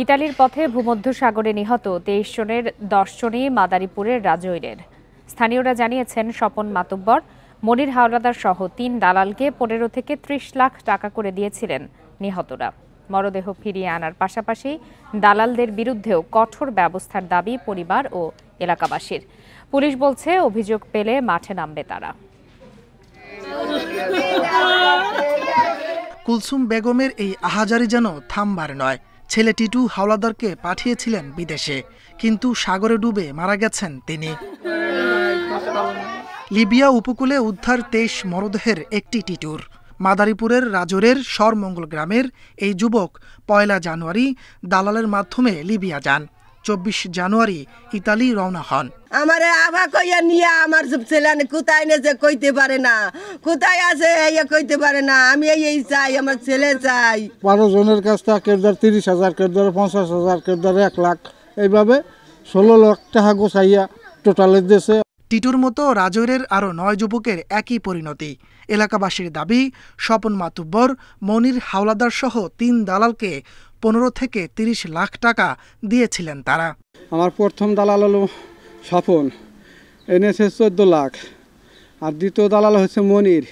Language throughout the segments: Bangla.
ইতালির পথে ভূমধ্যসাগরে নিহত ২৩ জনের ১০ জনই মাদারীপুরের রাজৈরের। স্থানীয়রা জানিয়েছেন, স্বপন মাতুব্বর, মনির হাওলাদার সহ ৩ দালালকে ১৫ থেকে ৩০ লাখ টাকা করে দিয়েছিলেন নিহতরা। মরদেহ ফিরিয়ে আনার পাশাপাশি দালালদের বিরুদ্ধেও কঠোর ব্যবস্থার দাবি পরিবার ও এলাকাবাসীর। পুলিশ বলছে, অভিযোগ পেলে মাঠে নামবে তারা। কুলসুম বেগমের এই আহাজারি যেন থামবার নয়। ছেলে টিটু হাওলাদারকে পাঠিয়েছিলেন বিদেশে, কিন্তু সাগরে ডুবে মারা গেছেন তিনি। লিবিয়া উপকূলে উদ্ধার ২৩ মরদেহের একটি টিটুর। মাদারীপুরের রাজৌরের সরমঙ্গল গ্রামের এই যুবক ১ জানুয়ারি দালালের মাধ্যমে লিবিয়া যান। ২৪ জানুয়ারি ইতালি রওনা হন। আমারে আভা কইয়া নিয়ে আমার সব ছেলে কোথায় নেছে কইতে পারে না, কোথায় আছে কইতে পারে না। আমি এই চাই, আমার ছেলে চাই। ১২ জনের কাছ থেকে কেদার ৩০,০০০, কেদার ৫০,০০০, কেদার ১ লাখ, এইভাবে ১৬ লাখ টাকা গোছাইয়া টোটালের দেশে। টিটুর মতো রাজৌরের আরও ৯ যুবকের একই পরিণতি। এলাকাবাসীর দাবি, স্বপন মাতুব্বর, মনির হাওলাদার সহ ৩ দালালকে ১৫ থেকে ৩০ লাখ টাকা দিয়েছিলেন তারা। আমার প্রথম দালাল হলো স্বপন, এনেছে ১৪ লাখ, আর দ্বিতীয় দালাল হচ্ছে মনির,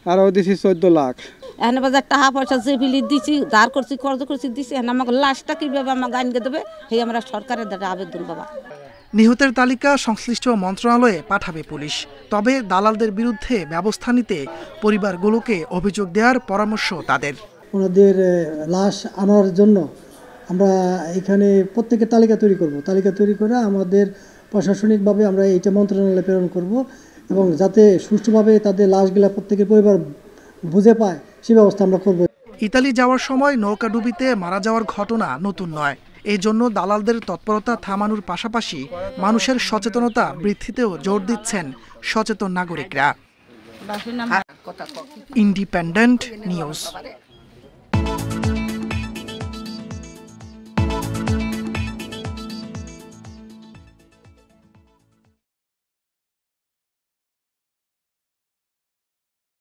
আরও দিছি ১৪ লাখ। এখানে বাজার টাকা পয়সা যে বিলি দিচ্ছি, ধার করছি, কর্জ করছি, দিচ্ছি। এখন আমাকে লাশটা কীভাবে আমাকে আইনকে দেবে, সেই আমরা সরকারের দ্বারা আবেদন বাবা। নিহতের তালিকা সংশ্লিষ্ট মন্ত্রণালয়ে পাঠাবে পুলিশ। তবে দালালদের বিরুদ্ধে ব্যবস্থা নিতে পরিবারগুলোকে অভিযোগ দেওয়ার পরামর্শ তাদের। ওনাদের লাশ আনার জন্য আমরা এখানে প্রত্যেকের তালিকা তৈরি করব। তালিকা তৈরি করে আমাদের প্রশাসনিকভাবে আমরা এইটা মন্ত্রণালয়ে প্রেরণ করব, এবং যাতে সুষ্ঠুভাবে তাদের লাশগুলা প্রত্যেকের পরিবার বুঝে পায়, সে ব্যবস্থা আমরা করব। ইতালি যাওয়ার সময় নৌকাডুবিতে মারা যাওয়ার ঘটনা নতুন নয়। এই জন্য দালালদের তৎপরতা থামানোর পাশাপাশি মানুষের সচেতনতা বৃদ্ধিতেও জোর দিচ্ছেন সচেতন নাগরিকরা। Independent news.